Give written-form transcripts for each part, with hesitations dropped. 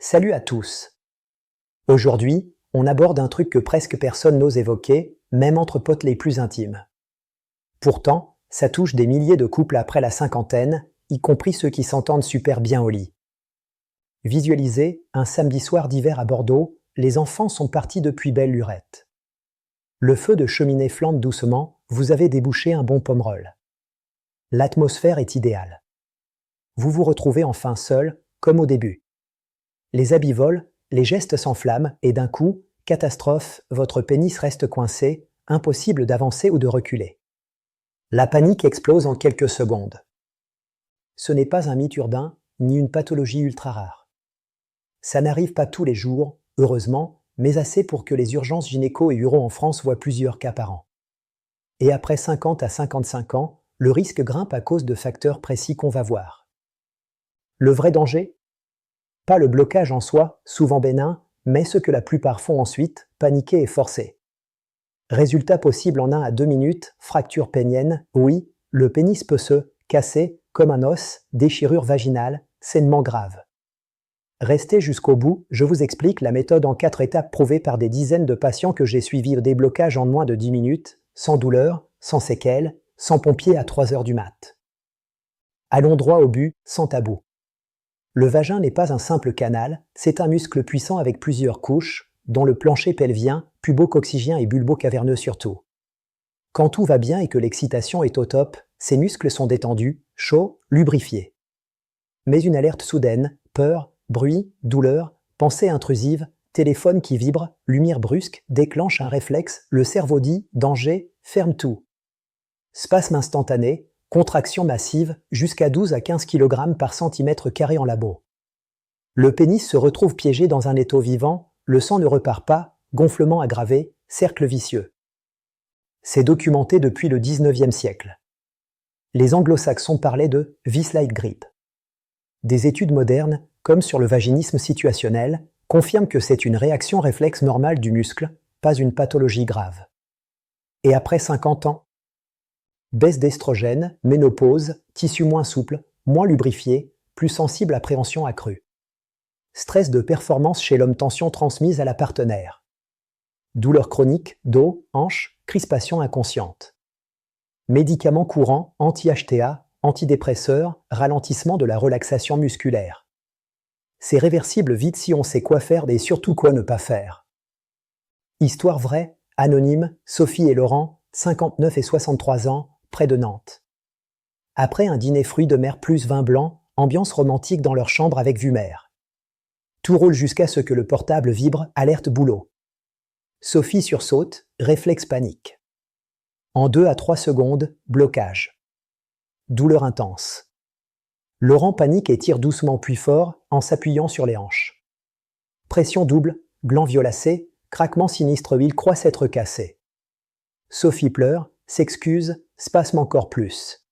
Salut à tous. Aujourd'hui, on aborde un truc que presque personne n'ose évoquer, même entre potes les plus intimes. Pourtant, ça touche des milliers de couples après la cinquantaine, y compris ceux qui s'entendent super bien au lit. Visualisez, un samedi soir d'hiver à Bordeaux, les enfants sont partis depuis belle lurette. Le feu de cheminée flambe doucement, vous avez débouché un bon pomerol. L'atmosphère est idéale. Vous vous retrouvez enfin seul, comme au début. Les habits volent, les gestes s'enflamment et d'un coup, catastrophe, votre pénis reste coincé, impossible d'avancer ou de reculer. La panique explose en quelques secondes. Ce n'est pas un mythe urbain, ni une pathologie ultra rare. Ça n'arrive pas tous les jours, heureusement, mais assez pour que les urgences gynéco et uro en France voient plusieurs cas par an. Et après 50 à 55 ans, le risque grimpe à cause de facteurs précis qu'on va voir. Le vrai danger ? Pas le blocage en soi, souvent bénin, mais ce que la plupart font ensuite, paniquer et forcer. Résultat possible en 1 à 2 minutes, fracture pénienne, oui, le pénis peut se casser, comme un os, déchirure vaginale, saignement grave. Restez jusqu'au bout, je vous explique la méthode en 4 étapes prouvée par des dizaines de patients que j'ai suivis au déblocage en moins de 10 minutes, sans douleur, sans séquelles, sans pompier à 3 heures du mat. Allons droit au but, sans tabou. Le vagin n'est pas un simple canal, c'est un muscle puissant avec plusieurs couches, dont le plancher pelvien, pubo-coccygien et bulbo-caverneux surtout. Quand tout va bien et que l'excitation est au top, ces muscles sont détendus, chauds, lubrifiés. Mais une alerte soudaine, peur, bruit, douleur, pensée intrusive, téléphone qui vibre, lumière brusque, déclenche un réflexe, le cerveau dit « danger, ferme tout ». Spasme instantané, contraction massive, jusqu'à 12 à 15 kg par centimètre carré en labo. Le pénis se retrouve piégé dans un étau vivant, le sang ne repart pas, gonflement aggravé, cercle vicieux. C'est documenté depuis le 19e siècle. Les anglo-saxons parlaient de « vis-like grip ». Des études modernes, comme sur le vaginisme situationnel, confirment que c'est une réaction réflexe normale du muscle, pas une pathologie grave. Et après 50 ans ? Baisse d'estrogène, ménopause, tissu moins souple, moins lubrifié, plus sensible à préhension accrue. Stress de performance chez l'homme, tension transmise à la partenaire. Douleur chronique, dos, hanche, crispation inconsciente. Médicaments courants, anti-HTA, antidépresseurs, ralentissement de la relaxation musculaire. C'est réversible vite si on sait quoi faire et surtout quoi ne pas faire. Histoire vraie, anonyme, Sophie et Laurent, 59 et 63 ans, près de Nantes. Après un dîner fruits de mer plus vin blanc, ambiance romantique dans leur chambre avec vue mer. Tout roule jusqu'à ce que le portable vibre, alerte boulot. Sophie sursaute, réflexe panique. En 2 à 3 secondes, blocage. Douleur intense. Laurent panique et tire doucement puis fort, en s'appuyant sur les hanches. Pression double, gland violacé, craquement sinistre, huile croit s'être cassé. Sophie pleure, s'excuse, spasme encore plus.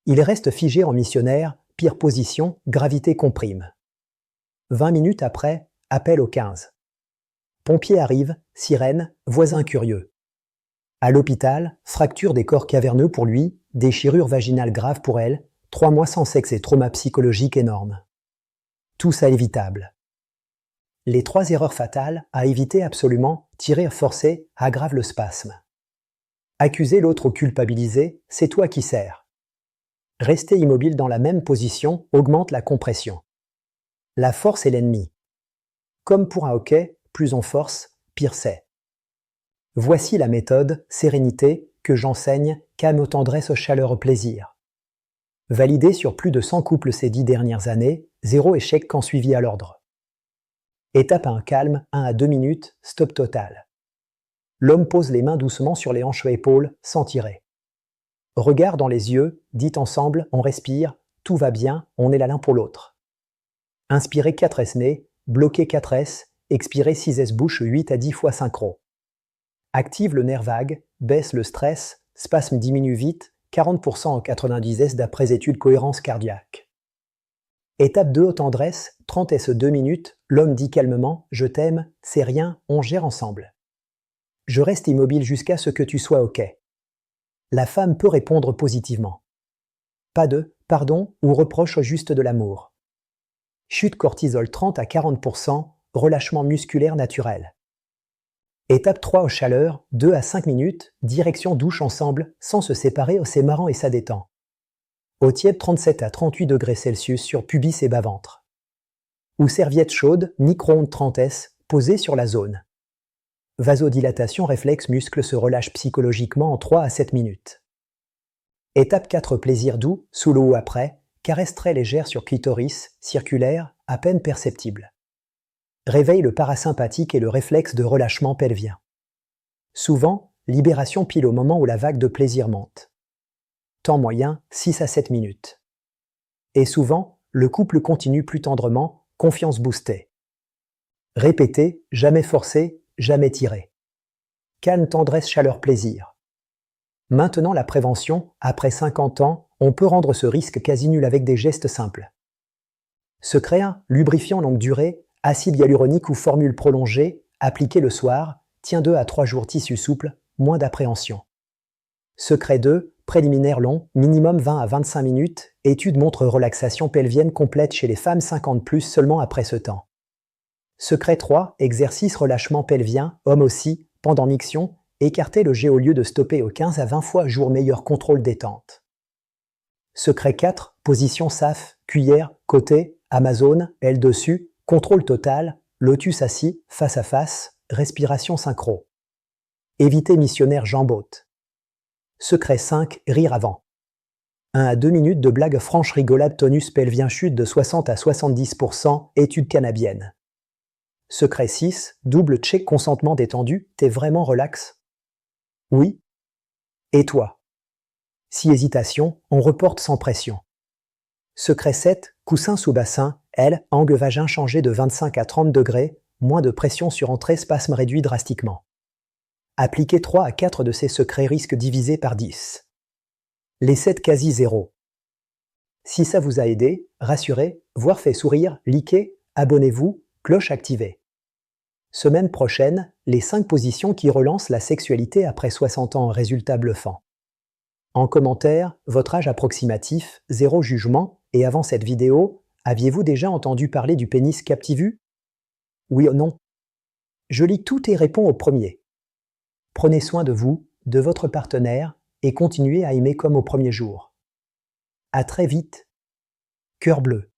Il reste figé en missionnaire, pire position, gravité comprime. 20 minutes après, appel au 15. Pompiers arrivent, sirène, voisin curieux. À l'hôpital, fracture des corps caverneux pour lui, déchirure vaginale grave pour elle, 3 mois sans sexe et trauma psychologique énorme. Tout ça évitable. Les 3 erreurs fatales à éviter absolument, tirer à forcer, aggrave le spasme. Accuser l'autre ou culpabiliser, c'est toi qui sers. Rester immobile dans la même position augmente la compression. La force est l'ennemi. Comme pour un hockey, plus on force, pire c'est. Voici la méthode, sérénité, que j'enseigne, calme, tendresse, chaleur, plaisir. Validée sur plus de 100 couples ces 10 dernières années, 0 échec quand suivi à l'ordre. Étape 1, calme, 1 à 2 minutes, stop total. L'homme pose les mains doucement sur les hanches et épaules, sans tirer. Regard dans les yeux, dites ensemble, on respire, tout va bien, on est là l'un pour l'autre. Inspirez 4S nez, bloquez 4S, expirez 6S bouche 8 à 10 fois synchro. Active le nerf vague, baisse le stress, spasme diminue vite, 40% en 90S d'après étude cohérence cardiaque. Étape 2, tendresse, 30S 2 minutes, l'homme dit calmement, je t'aime, c'est rien, on gère ensemble. Je reste immobile jusqu'à ce que tu sois OK. La femme peut répondre positivement. Pas de « pardon » ou reproche, juste de l'amour. chute cortisol 30 à 40%, relâchement musculaire naturel. Étape 3 aux chaleurs, 2 à 5 minutes, direction douche ensemble, sans se séparer, c'est marrant et ça détend. Eau tiède 37 à 38 degrés Celsius sur pubis et bas-ventre. Ou serviette chaude, micro-ondes 30S, posée sur la zone. Vasodilatation réflexe muscle se relâche psychologiquement en 3 à 7 minutes. Étape 4 plaisir doux, sous l'eau ou après, caresse très légère sur clitoris, circulaire, à peine perceptible. Réveille le parasympathique et le réflexe de relâchement pelvien. Souvent, libération pile au moment où la vague de plaisir monte. Temps moyen, 6 à 7 minutes. Et souvent, le couple continue plus tendrement, confiance boostée. Répétez, jamais forcé, jamais tiré. Calme, tendresse, chaleur, plaisir. Maintenant la prévention, après 50 ans, on peut rendre ce risque quasi nul avec des gestes simples. Secret 1, lubrifiant longue durée, acide hyaluronique ou formule prolongée, appliqué le soir, tient 2 à 3 jours, tissu souple, moins d'appréhension. Secret 2, préliminaire long, minimum 20 à 25 minutes, étude montre relaxation pelvienne complète chez les femmes 50+, seulement après ce temps. Secret 3, exercice relâchement pelvien, homme aussi, pendant miction, écartez le jet au lieu de stopper au 15 à 20 fois jour, meilleur contrôle détente. Secret 4, position SAF, cuillère, côté, Amazone, aile dessus, contrôle total, lotus assis, face à face, respiration synchro. Évitez missionnaire jambe haute. Secret 5, rire avant. 1 à 2 minutes de blague franche, rigolade, tonus pelvien, chute de 60 à 70%, étude canadienne. Secret 6, double check, consentement détendu, t'es vraiment relax? Oui. Et toi? Si hésitation, on reporte sans pression. Secret 7, coussin sous bassin, L, angle vagin changé de 25 à 30 degrés, moins de pression sur entrée, spasme réduit drastiquement. Appliquez 3 à 4 de ces secrets, risque divisé par 10. Les 7 quasi zéro. Si ça vous a aidé, rassurez, voire fait sourire, likez, abonnez-vous, cloche activée. Semaine prochaine, les 5 positions qui relancent la sexualité après 60 ans, résultat bluffant. En commentaire, votre âge approximatif, 0 jugement, et avant cette vidéo, aviez-vous déjà entendu parler du pénis captivu? Oui ou non? Je lis tout et réponds au premier. Prenez soin de vous, de votre partenaire, et continuez à aimer comme au premier jour. À très vite. Cœur bleu.